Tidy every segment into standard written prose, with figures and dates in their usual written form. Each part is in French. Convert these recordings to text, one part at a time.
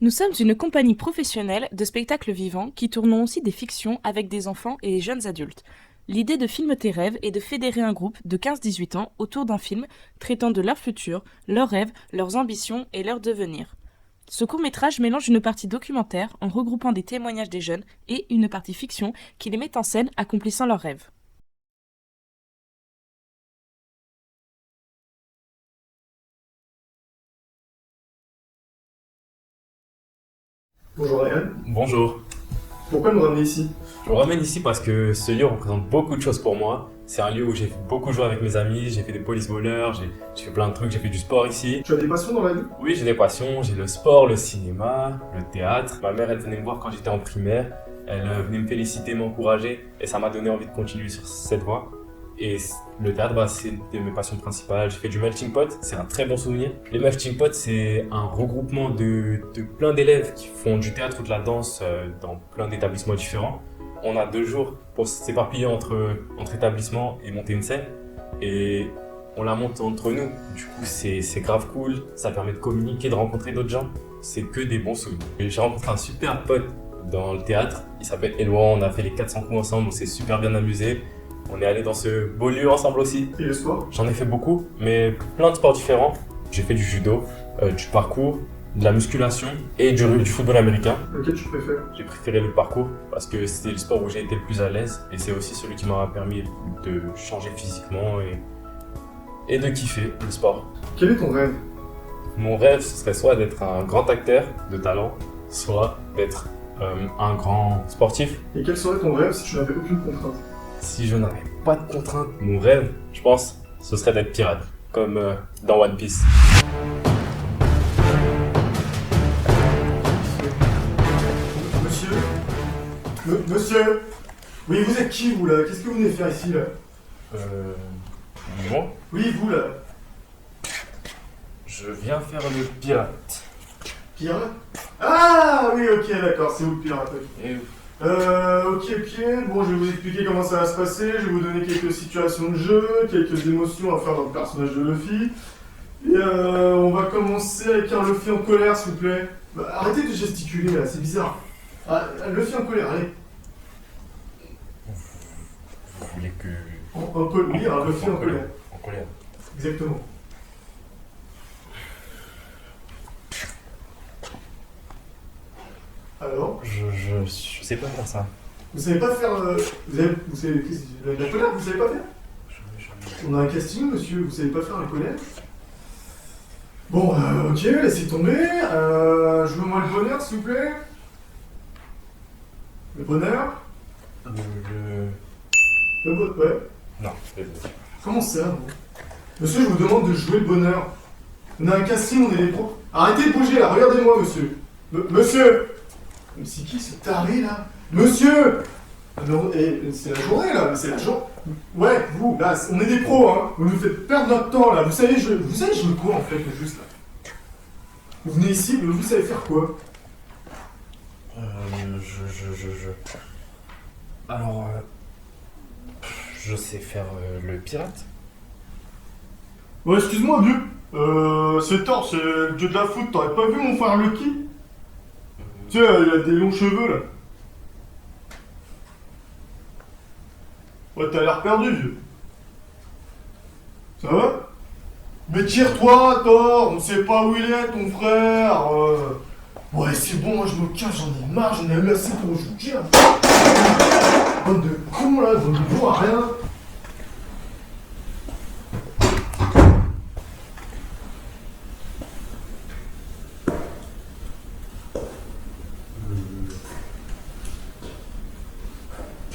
Nous sommes une compagnie professionnelle de spectacles vivants qui tournons aussi des fictions avec des enfants et des jeunes adultes. L'idée de Film tes rêves est de fédérer un groupe de 15-18 ans autour d'un film traitant de leur futur, leurs rêves, leurs ambitions et leur devenir. Ce court-métrage mélange une partie documentaire en regroupant des témoignages des jeunes et une partie fiction qui les met en scène accomplissant leurs rêves. Bonjour Ryan, Bonjour. pourquoi nous ramener ici? Je vous ramène ici parce que ce lieu représente beaucoup de choses pour moi. C'est un lieu où j'ai beaucoup joué avec mes amis, j'ai fait des police voleurs, j'ai fait plein de trucs, j'ai fait du sport ici. Tu as des passions dans la vie? Oui, j'ai des passions, j'ai le sport, le cinéma, le théâtre. Ma mère, elle venait me voir quand j'étais en primaire, elle venait me féliciter, m'encourager et ça m'a donné envie de continuer sur cette voie. Et le théâtre, c'est une de mes passions principales. J'ai fait du melting pot, c'est un très bon souvenir. Le melting pot, c'est un regroupement de plein d'élèves qui font du théâtre ou de la danse dans plein d'établissements différents. On a 2 jours pour s'éparpiller entre établissements et monter une scène. Et on la monte entre nous. Du coup, c'est grave cool. Ça permet de communiquer, de rencontrer d'autres gens. C'est que des bons souvenirs. Et j'ai rencontré un super pote dans le théâtre. Il s'appelle Éloi. On a fait les 400 coups ensemble. On s'est super bien amusé. On est allé dans ce beau lieu ensemble aussi. Et le sport? J'en ai fait beaucoup, mais plein de sports différents. J'ai fait du judo, du parcours, de la musculation et du football américain. Lequel tu préfères? J'ai préféré le parcours parce que c'était le sport où j'ai été le plus à l'aise et c'est aussi celui qui m'a permis de changer physiquement et de kiffer le sport. Quel est ton rêve? Mon rêve, ce serait soit d'être un grand acteur de talent, soit d'être un grand sportif. Et quel serait ton rêve si tu n'avais aucune contrainte? Si je n'avais pas de contraintes, mon rêve, je pense, ce serait d'être pirate, comme dans One Piece. Monsieur? Monsieur? Oui, vous êtes qui vous là? Qu'est-ce que vous venez faire ici là? Moi, Oui, vous là? je viens faire le pirate. Pirate? Ah oui, ok, d'accord, c'est vous le pirate. Ok. Et Ok. Bon, je vais vous expliquer comment ça va se passer. Je vais vous donner quelques situations de jeu, quelques émotions à faire dans le personnage de Luffy. Et on va commencer avec un Luffy en colère, s'il vous plaît. Bah, arrêtez de gesticuler là, c'est bizarre. Ah, Luffy en colère, allez. vous voulez que... Oui, un Luffy en colère. En colère. Exactement. Alors, Je sais pas faire ça. vous savez pas faire. Vous savez. La colère, vous savez pas faire? On a un casting, monsieur, vous savez pas faire la colère? Bon, ok, laissez tomber. Jouez-moi le bonheur, s'il vous plaît. Le bonheur? Ouais. Non, désolé. Comment ça, non? Monsieur, je vous demande de jouer le bonheur. On a un casting, on est des pros. Arrêtez de bouger là, regardez-moi, monsieur. Monsieur! Mais c'est qui ce taré là? Monsieur! Non, c'est la journée là, c'est la journée. Ouais, vous, là, on est des pros, hein. Vous nous faites perdre notre temps là. Vous savez jouer quoi en fait, juste là? Vous venez ici, mais vous savez faire quoi? Alors, je sais faire le pirate. Ouais, excuse-moi, vieux. C'est Thor, c'est le dieu de la foot. T'aurais pas vu mon frère Lucky? Tu sais, il a des longs cheveux là. Ouais, t'as l'air perdu, vieux. Ça va? Mais tire-toi, Thor. On sait pas où il est, ton frère. Ouais, c'est bon, moi je me cache, j'en ai marre, j'en ai eu assez pour aujourd'hui. Hein. Bande de cons là, bande de bons à rien.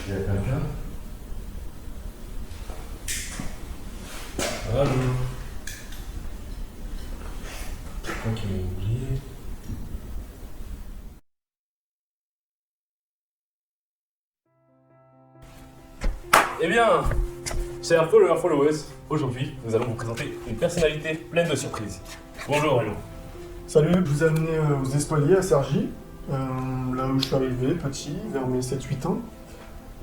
Il y a quelqu'un? Allô? Quelqu'un qui m'a oublié? Eh bien, chers followers, followers, aujourd'hui, nous allons vous présenter une personnalité pleine de surprises. Bonjour, Hello. Salut, je vous ai amené aux Espaliers à Cergy, là où je suis arrivé, petit, vers mes 7-8 ans.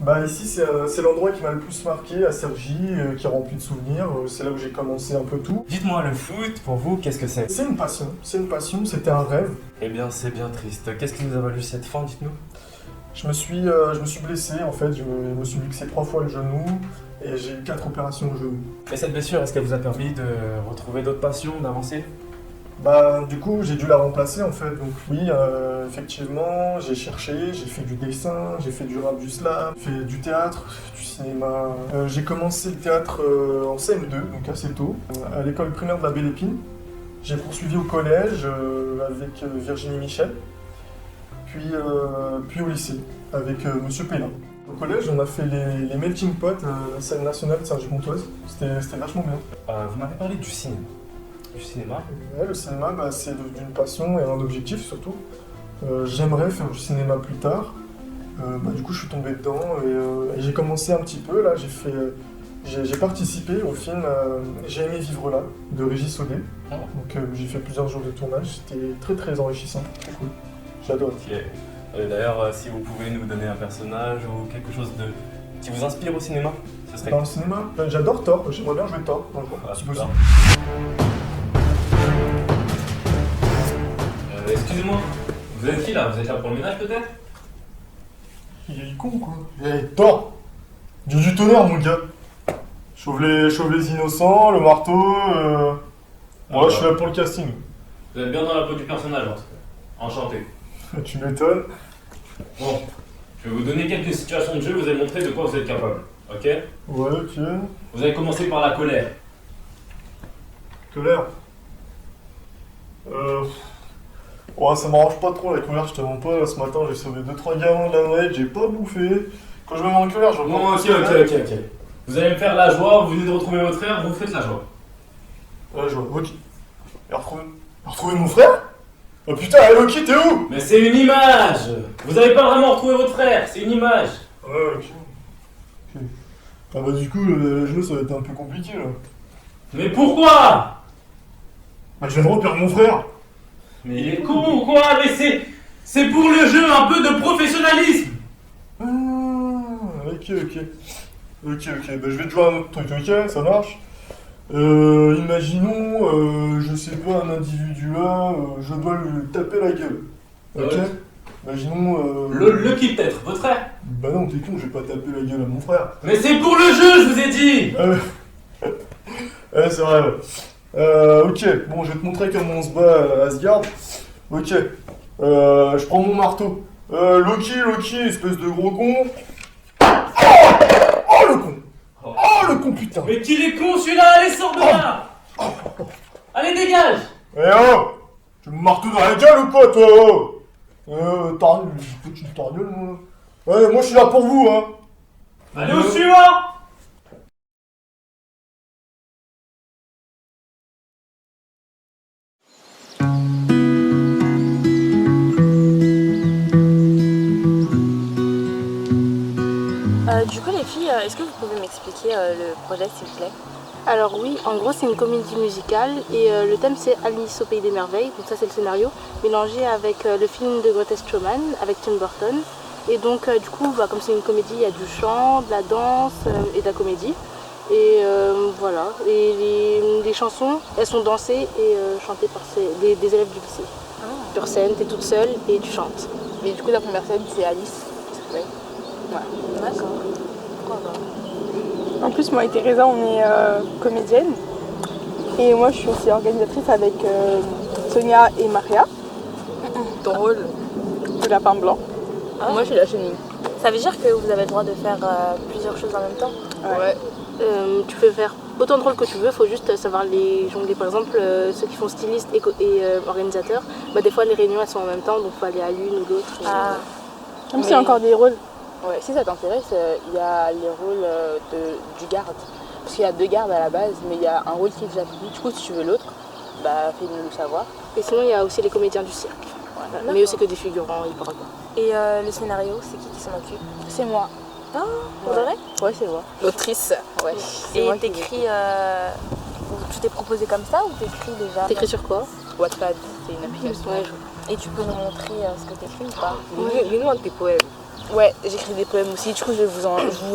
Bah ici c'est l'endroit qui m'a le plus marqué à Cergy, qui est rempli de souvenirs. C'est là où j'ai commencé un peu tout. Dites-moi, le foot, pour vous, qu'est-ce que c'est? C'est une passion, c'était un rêve. Eh bien, c'est bien triste. Qu'est-ce qui nous a valu cette fin, dites-nous? Je me suis blessé en fait, je me suis luxé 3 fois le genou et j'ai eu 4 opérations au genou. Et cette blessure, est-ce qu'elle vous a permis de retrouver d'autres passions, d'avancer? Bah du coup j'ai dû la remplacer en fait, donc oui effectivement j'ai cherché, j'ai fait du dessin, j'ai fait du rap, du slam, j'ai fait du théâtre, du cinéma. J'ai commencé le théâtre en CM2, donc assez tôt, à l'école primaire de la Belle Épine. J'ai poursuivi au collège avec Virginie Michel, puis au lycée avec Monsieur Pellin. Au collège on a fait les melting pot à la scène nationale de Cergy-Pontoise, c'était vachement bien. Vous m'avez parlé du cinéma. Du cinéma? Ouais, le cinéma, bah, c'est d'une passion et un objectif surtout. J'aimerais faire du cinéma plus tard. Du coup, je suis tombé dedans et j'ai commencé un petit peu. Là, j'ai participé au film J'ai aimé vivre là de Régis Audet. Oh. Donc, j'ai fait plusieurs jours de tournage. C'était très très enrichissant. Très cool. J'adore. Ok. D'ailleurs, si vous pouvez nous donner un personnage ou quelque chose qui vous inspire au cinéma, ce serait... Dans le cinéma, j'adore Thor. J'aimerais bien jouer Thor un jour, si super. possible. Excusez-moi, vous êtes qui là? Vous êtes là pour le ménage peut-être? Il est con quoi. Hey, Thor, Dieu du tonnerre mon gars. Chauve les innocents, le marteau. Moi je suis là pour le casting. Vous êtes bien dans la peau du personnage en tout cas. Enchanté. Tu m'étonnes. Bon, je vais vous donner quelques situations de jeu, vous allez montrer de quoi vous êtes capable. Ok? Ouais, ok. Vous allez commencer par la colère. Colère. Ouais, ça m'arrange pas trop la colère, je te mens pas. Là, ce matin j'ai sauvé 2-3 gamins de la noyade, j'ai pas bouffé. Quand je me mets en colère, je Bon, ok. Vous allez me faire la joie, vous venez de retrouver votre frère, vous faites la joie. Ouais, je vois, ok. Et retrouver mon frère? Oh putain, Loki, t'es où? Mais c'est une image! Vous avez pas vraiment retrouvé votre frère, c'est une image! Ouais, ok. Ah bah du coup, le jeu ça va être un peu compliqué là. Mais pourquoi? Bah je viens de reperdre mon frère. Mais il est con ou quoi? Mais c'est pour le jeu, un peu de professionnalisme! Ah, ok. Bah je vais te jouer à un autre truc, ok? Ça marche? Imaginons, je sais pas, un individu là, je dois lui taper la gueule. Ok? Ouais. Imaginons. Le qui peut-être, votre frère? Bah non, t'es con, je vais pas taper la gueule à mon frère. Mais c'est pour le jeu, je vous ai dit! Ouais, c'est vrai. Ok, bon, je vais te montrer comment on se bat à Asgard. Ok, je prends mon marteau. Loki, espèce de gros con. Oh le con! Oh le con putain! Mais qu'il est con celui-là, allez sors de là! Allez dégage! Eh oh! Tu me marteau dans la gueule ou quoi toi? Tu me targueules moi? Ouais, moi je suis là pour vous hein! Allez au suivant! Du coup, les filles, est-ce que vous pouvez m'expliquer le projet, s'il vous plaît? Alors oui, en gros c'est une comédie musicale et le thème c'est Alice au pays des merveilles, donc ça c'est le scénario, mélangé avec le film de Greatest Showman avec Tim Burton. Et donc du coup, comme c'est une comédie, il y a du chant, de la danse et de la comédie. Et voilà, et les chansons, elles sont dansées et chantées par des élèves du lycée. Sur scène, t'es toute seule et tu chantes. Et du coup la première scène c'est Alice. Ouais. Voilà. D'accord. En plus, moi et Teresa, on est comédiennes. Et moi, je suis aussi organisatrice avec Sonia et Maria. Ton rôle? Le lapin blanc. Ah. Moi je suis la chenille. Ça veut dire que vous avez le droit de faire plusieurs choses en même temps? Ouais. Tu peux faire autant de rôles que tu veux, il faut juste savoir les jongler. Par exemple, ceux qui font styliste et organisateurs, des fois les réunions elles sont en même temps, donc il faut aller à l'une ou l'autre. Ah. Même s'il y a encore des rôles. Ouais, si ça t'intéresse, il y a les rôles du garde. Parce qu'il y a 2 gardes à la base, mais il y a un rôle qui est déjà pris. Du coup, si tu veux l'autre, fais-nous le savoir. Et sinon, il y a aussi les comédiens du cirque. Voilà. Mais eux, c'est que des figurants, ils parlent pas. Et le scénario, c'est qui s'en occupe? C'est moi. Ah, pour de vrai? Ouais, c'est moi. L'autrice. Ouais. Et t'écris, tu t'es proposé comme ça ou t'écris déjà? T'écris sur quoi? Wattpad, c'est une application. Ouais, Et tu peux nous montrer ce que t'écris ou pas? Lis-nous un de tes poèmes. Ouais, j'écris des poèmes aussi. Du coup, je vais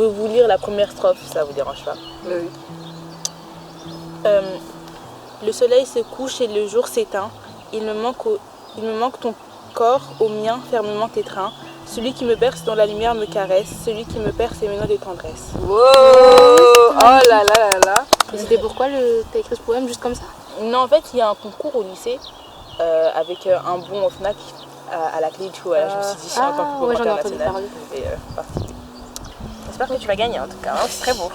vous lire la première strophe, si ça vous dérange pas. Oui. Le soleil se couche et le jour s'éteint. Il me manque ton corps au mien fermement étreint. Celui qui me berce dans la lumière me caresse. Celui qui me perce est menant de tendresse. Wow. Oh là là là là. Et c'était pourquoi t'as écrit ce poème juste comme ça? Non, en fait, il y a un concours au lycée avec un bon au FNAC à la clé. Du coup, voilà, je me suis dit, en tant que concours ouais, j'en ai entendu international, parler. je vais participer. J'espère que tu vas gagner en tout cas. Hein. C'est très beau.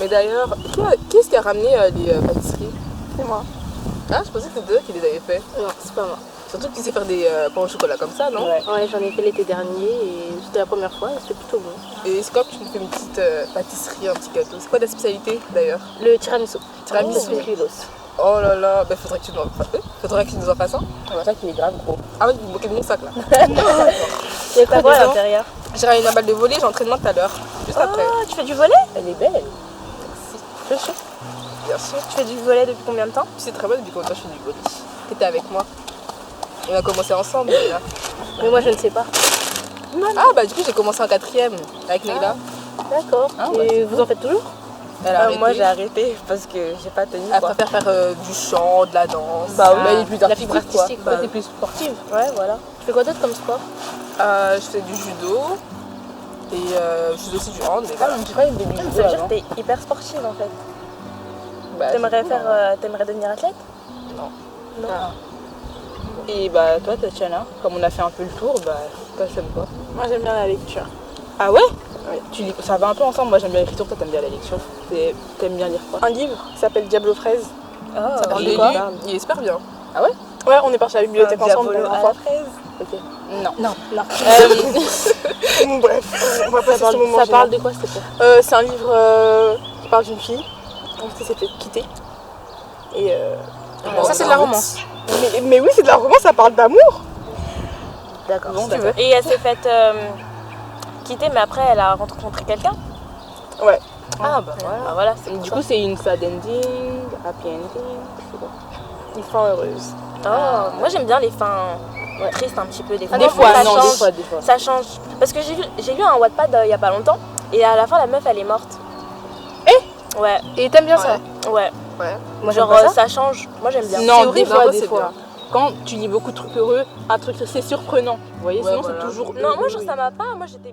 Mais d'ailleurs, qu'est-ce qui a ramené les pâtisseries? C'est moi. Ah, je pensais que c'était toi qui les avais fait. Non, c'est pas moi. Surtout que tu sais faire des pains au chocolat comme ça, non? Ouais. Ouais, j'en ai fait l'été dernier et c'était la première fois et c'était plutôt bon. Et c'est quoi que tu nous fais une petite pâtisserie, un petit gâteau? C'est quoi ta spécialité d'ailleurs? Le tiramisu. Tiramisu. Oh là là, bah faudrait que tu nous en fasses un. C'est pour ça qu'il est grave gros. Ah ouais, vous vous moquez de mon sac là. Il y a quoi à l'intérieur? J'ai ramené une balle de volley, j'ai entraînement tout à l'heure. Juste après. Oh, tu fais du volley? Elle est belle. Je suis. Bien sûr. Tu fais du volley depuis combien de temps? Tu sais très bien depuis combien de temps je fais du volley. T'étais avec moi. On a commencé ensemble déjà. Mais moi je ne sais pas. Ah bah du coup j'ai commencé en 4ème avec Neila. D'accord. Ah, bah, et c'est vous en faites toujours? Elle a arrêté. Moi j'ai arrêté parce que j'ai pas tenu. Elle quoi. préfère faire du chant, de la danse. Bah oui. Mais elle est plus La artistique fibre quoi. artistique, Bah, quoi. t'es plus sportive. Ouais, voilà. Tu fais quoi d'autre comme sport? Je fais du judo. Et je fais aussi du hand. Mais voilà. Je crois qu'il y a des ça veut vidéos dire avant. T'es hyper sportive en fait. Bah, T'aimerais c'est cool, hein. t'aimerais devenir athlète? Non. Non. Ah. Et bah toi Tatiana, comme on a fait un peu le tour, bah toi t'aimes quoi? Moi j'aime bien la lecture. Ah ouais? Oui. Tu lis, ça va un peu ensemble, moi j'aime bien l'écriture, toi t'aimes bien la lecture. T'aimes bien lire quoi? Un livre qui s'appelle Diablo fraise. Ah, Ça parle de quoi? lui. Il est super bien. Ah ouais? Ouais, on est parti à la bibliothèque ensemble la Diabolo dernière à fois. la fraise. Ok. Non. Bon, bref, on va passer ce moment Ça parle gênant. de quoi s'il te plaît? C'est un livre qui parle d'une fille qui s'est fait quitter. Et Ça c'est de la romance. Mais oui, c'est de la romance, ça parle d'amour. D'accord. Bon, d'accord. Et elle s'est faite quitter, mais après elle a rencontré quelqu'un? Ouais. Ah bah voilà. Ah, voilà. Du coup c'est une sad ending, happy ending, c'est quoi? Une fin heureuse. Oh, moi j'aime bien les fins tristes un petit peu des fois. Des fois, ça non, change, des fois. Ça change. Parce que j'ai lu un Wattpad il y a pas longtemps et à la fin la meuf elle est morte. Ouais, Et t'aimes bien ça? ouais. Ouais. Moi j'aime Genre pas ça. ça change. Moi j'aime bien. Non, C'est horrible. des fois. Quand tu lis beaucoup de trucs heureux, un truc c'est surprenant. Vous voyez, Ouais, sinon voilà. c'est toujours. Non, moi genre ça m'a pas. Moi j'étais.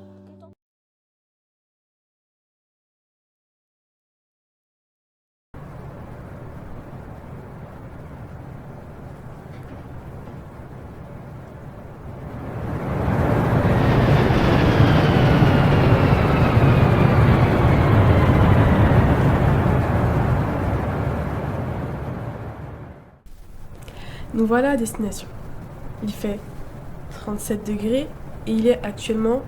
Nous voilà à destination. Il fait 37 degrés et il est actuellement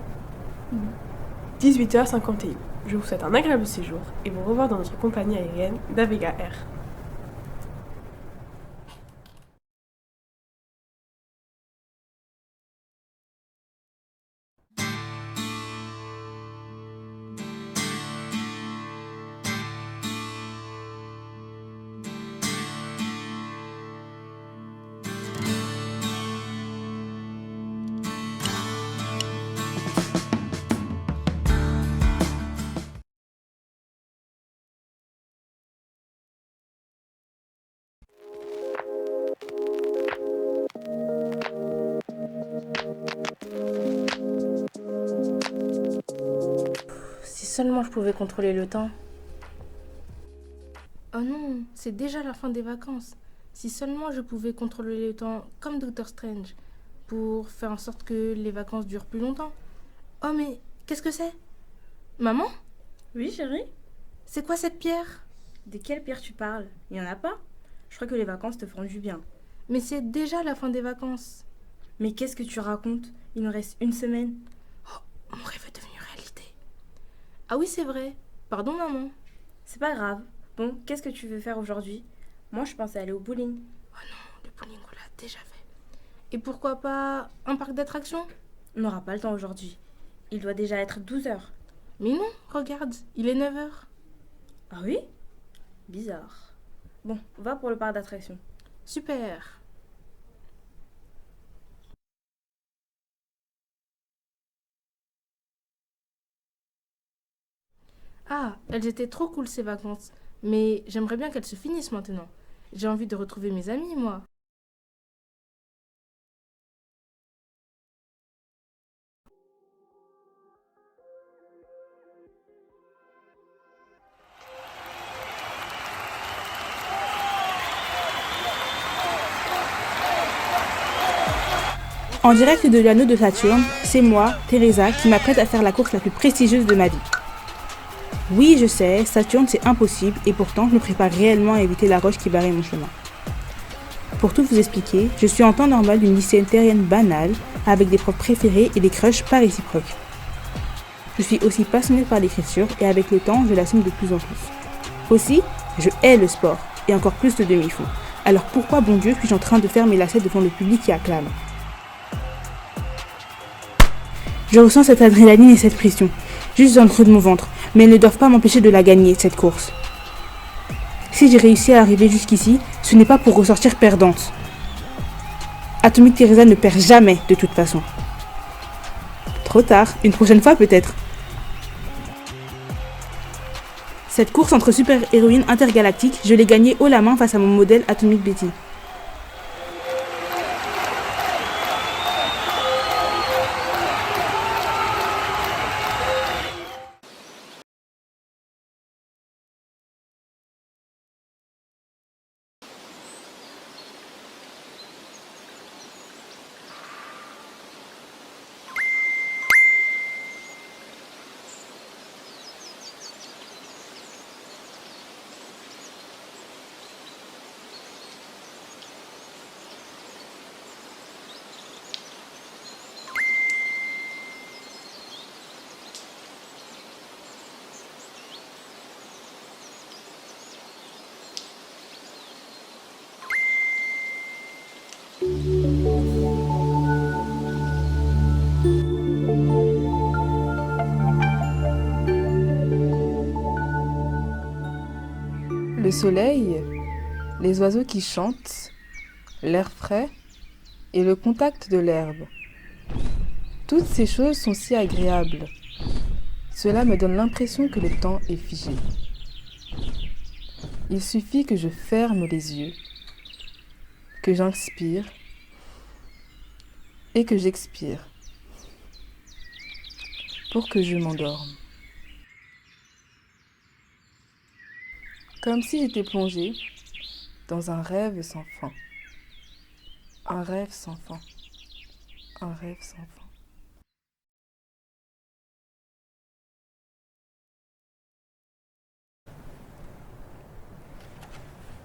18h51. Je vous souhaite un agréable séjour et vous revoir dans notre compagnie aérienne d'Avega Air. Si seulement je pouvais contrôler le temps. Oh non, c'est déjà la fin des vacances. Si seulement je pouvais contrôler le temps comme Doctor Strange pour faire en sorte que les vacances durent plus longtemps. Oh mais qu'est-ce que c'est? Maman? Oui, chérie? C'est quoi cette pierre? De quelle pierre tu parles? Il y en a pas? Je crois que les vacances te feront du bien. Mais c'est déjà la fin des vacances. Mais qu'est-ce que tu racontes? Il nous reste une semaine. Mon rêve est devenu réalité. Ah oui, c'est vrai. Pardon, maman. C'est pas grave. Bon, qu'est-ce que tu veux faire aujourd'hui? Moi, je pensais aller au bowling. Oh non, le bowling, on l'a déjà fait. Et pourquoi pas un parc d'attractions? On n'aura pas le temps aujourd'hui. Il doit déjà être 12h. Mais non, regarde, il est 9h. Ah oui? Bizarre. Bon, va pour le parc d'attractions. Super. Ah, elles étaient trop cool ces vacances. Mais j'aimerais bien qu'elles se finissent maintenant. J'ai envie de retrouver mes amis, moi. En direct de l'anneau de Saturne, c'est moi, Teresa, qui m'apprête à faire la course la plus prestigieuse de ma vie. Oui, je sais, Saturne c'est impossible et pourtant je me prépare réellement à éviter la roche qui barrait mon chemin. Pour tout vous expliquer, je suis en temps normal une lycéenne terrienne banale, avec des profs préférés et des crushs pas réciproques. Je suis aussi passionnée par l'écriture et avec le temps, je l'assume de plus en plus. Aussi, je hais le sport et encore plus le demi-fond. Alors pourquoi, bon Dieu, suis-je en train de faire mes lacets devant le public qui acclame ? Je ressens cette adrénaline et cette pression, juste dans le creux de mon ventre, mais elles ne doivent pas m'empêcher de la gagner, cette course. Si j'ai réussi à arriver jusqu'ici, ce n'est pas pour ressortir perdante. Atomic Teresa ne perd jamais, de toute façon. Trop tard, une prochaine fois peut-être. Cette course entre super-héroïnes intergalactiques, je l'ai gagnée haut la main face à mon modèle Atomic Betty. Le soleil, les oiseaux qui chantent, l'air frais et le contact de l'herbe. Toutes ces choses sont si agréables. Cela me donne l'impression que le temps est figé. Il suffit que je ferme les yeux, que j'inspire et que j'expire pour que je m'endorme. Comme si j'étais plongée dans un rêve sans fin. Un rêve sans fin. Un rêve sans fin.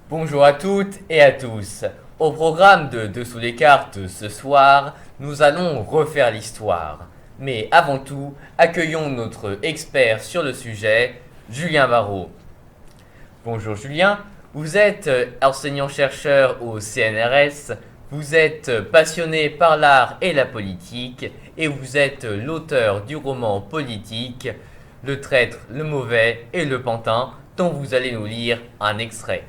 Bonjour à toutes et à tous. Au programme de Dessous les cartes ce soir, nous allons refaire l'histoire. Mais avant tout, accueillons notre expert sur le sujet, Julien Barrault. Bonjour Julien, vous êtes enseignant-chercheur au CNRS, vous êtes passionné par l'art et la politique et vous êtes l'auteur du roman politique Le traître, le mauvais et le pantin dont vous allez nous lire un extrait.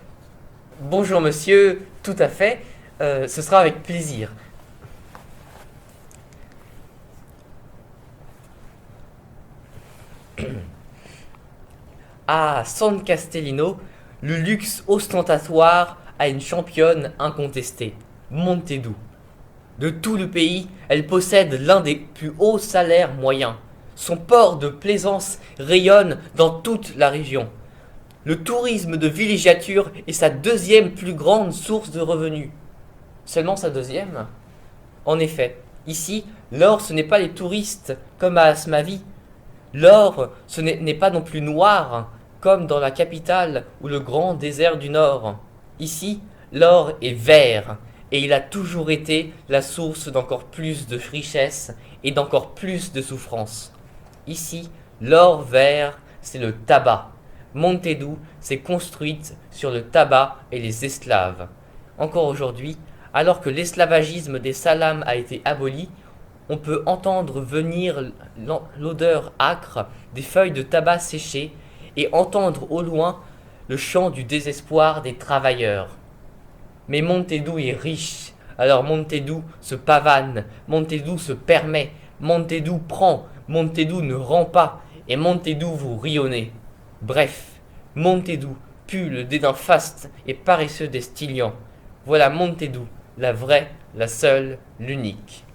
Bonjour monsieur, tout à fait, ce sera avec plaisir. À San Castellino, le luxe ostentatoire a une championne incontestée, Montedou. De tout le pays, elle possède l'un des plus hauts salaires moyens. Son port de plaisance rayonne dans toute la région. Le tourisme de villégiature est sa deuxième plus grande source de revenus. Seulement sa deuxième ? En effet, ici, l'or ce n'est pas les touristes comme à Asmavie. L'or ce n'est pas non plus noir comme dans la capitale ou le grand désert du Nord. Ici, l'or est vert et il a toujours été la source d'encore plus de richesse et d'encore plus de souffrance. Ici, l'or vert, c'est le tabac. Montedou s'est construite sur le tabac et les esclaves. Encore aujourd'hui, alors que l'esclavagisme des salams a été aboli, on peut entendre venir l'odeur âcre des feuilles de tabac séchées et entendre au loin le chant du désespoir des travailleurs. Mais Montedou est riche, alors Montedou se pavane, Montedou se permet, Montedou prend, Montedou ne rend pas, et Montedou vous rionnez. Bref, Montezou pue le dédain faste et paresseux des Stylians. Voilà Montezou, la vraie, la seule, l'unique.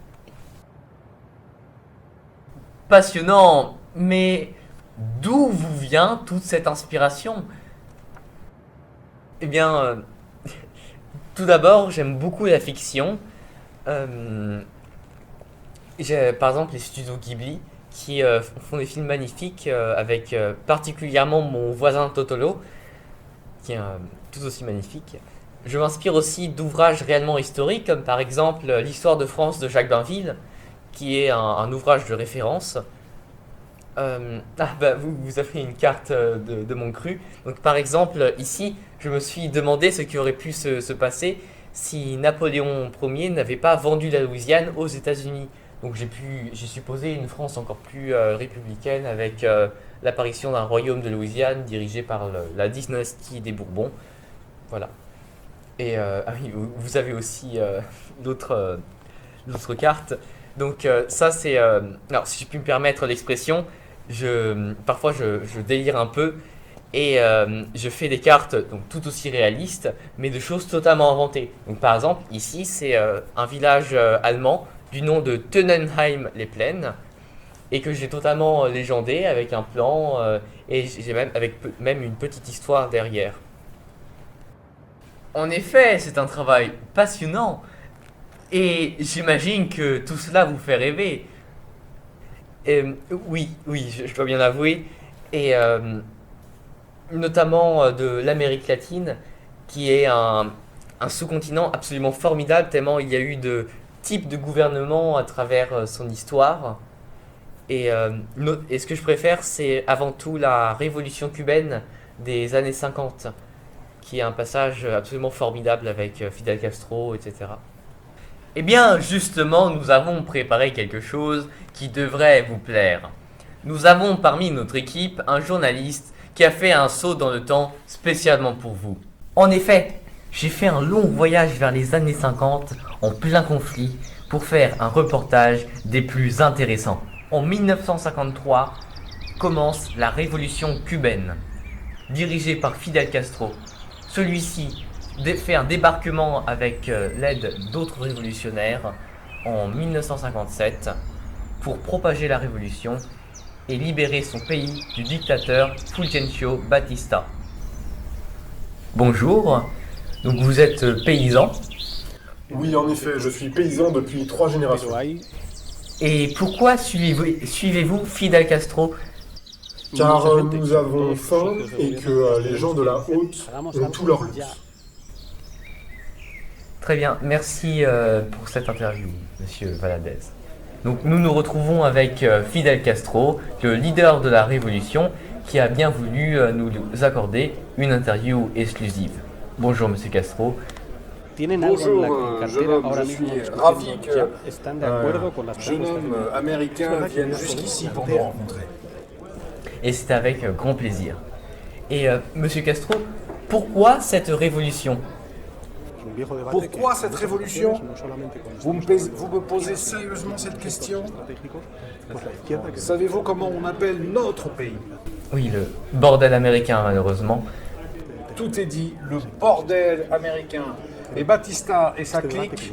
Passionnant, mais d'où vous vient toute cette inspiration? Eh bien, tout d'abord, j'aime beaucoup la fiction. J'ai par exemple les studios Ghibli qui font des films magnifiques avec particulièrement Mon voisin Totoro, qui est tout aussi magnifique. Je m'inspire aussi d'ouvrages réellement historiques, comme par exemple l'Histoire de France de Jacques Bainville, qui est un ouvrage de référence. Vous avez une carte de mon cru. Donc par exemple, ici, je me suis demandé ce qui aurait pu se passer si Napoléon Ier n'avait pas vendu la Louisiane aux États-Unis. Donc j'ai supposé une France encore plus républicaine avec l'apparition d'un royaume de Louisiane dirigé par la dynastie des Bourbons. Voilà. Et oui, vous avez aussi d'autres cartes. Donc ça c'est... alors si je puis me permettre l'expression, parfois je délire un peu et je fais des cartes donc, tout aussi réalistes, mais de choses totalement inventées. Donc par exemple, ici c'est un village allemand du nom de Tannenheim-les-Plaines, et que j'ai totalement légendé avec un plan, et j'ai même une petite histoire derrière. En effet, c'est un travail passionnant, et j'imagine que tout cela vous fait rêver. Oui, je dois bien l'avouer, et notamment de l'Amérique latine, qui est un sous-continent absolument formidable, tellement il y a eu de types de gouvernement à travers son histoire. Et ce que je préfère, c'est avant tout la révolution cubaine des années 50, qui est un passage absolument formidable avec Fidel Castro, etc. Eh bien, justement, nous avons préparé quelque chose qui devrait vous plaire. Nous avons parmi notre équipe un journaliste qui a fait un saut dans le temps spécialement pour vous. En effet, j'ai fait un long voyage vers les années 50 en plein conflit pour faire un reportage des plus intéressants. En 1953 commence la révolution cubaine, dirigée par Fidel Castro. Celui-ci fait un débarquement avec l'aide d'autres révolutionnaires en 1957 pour propager la révolution et libérer son pays du dictateur Fulgencio Batista. Bonjour, donc vous êtes paysan? Oui, en effet, je suis paysan depuis 3 générations. Et pourquoi suivez-vous Fidel Castro? Car nous avons faim et que les gens de la haute ont tout leur luxe. Très bien, merci pour cette interview, monsieur Valadez. Donc nous nous retrouvons avec Fidel Castro, le leader de la révolution, qui a bien voulu nous accorder une interview exclusive. Bonjour monsieur Castro. Bonjour, jeune homme, je suis ravi qu'un jeune homme américain vienne jusqu'ici pour nous rencontrer. Et c'est avec grand plaisir. Et monsieur Castro, pourquoi cette révolution? Pourquoi cette révolution? Vous me posez sérieusement cette question? Savez-vous comment on appelle notre pays? Oui, le bordel américain, malheureusement. Tout est dit, le bordel américain. Et Batista et sa clique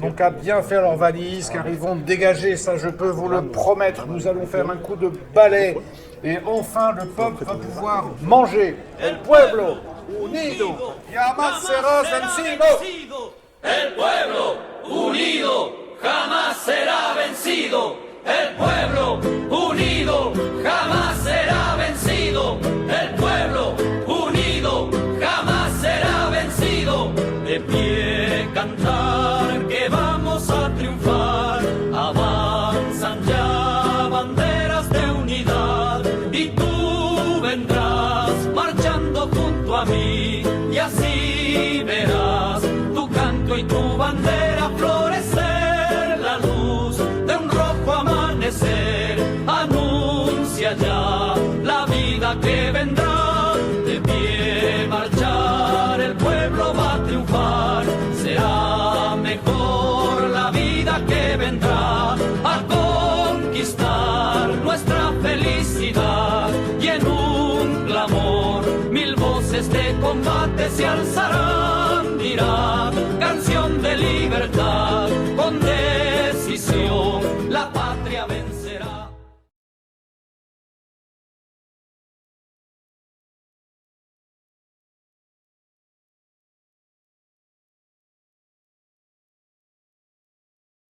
n'ont qu'à bien faire leurs valises, car ils vont dégager, ça je peux vous le promettre. Nous allons faire un coup de balai, et enfin le peuple va pouvoir manger. El pueblo unido jamás será vencido. El pueblo unido jamás será vencido. El pueblo unido jamás será vencido. El pueblo unido jamás será vencido. De pie cantar que vamos a triunfar. Avanzan ya banderas de unidad y tú vendrás marchando junto a mí y así verás tu canto y tu bandera florecer, la luz de un rojo amanecer anuncia mirar.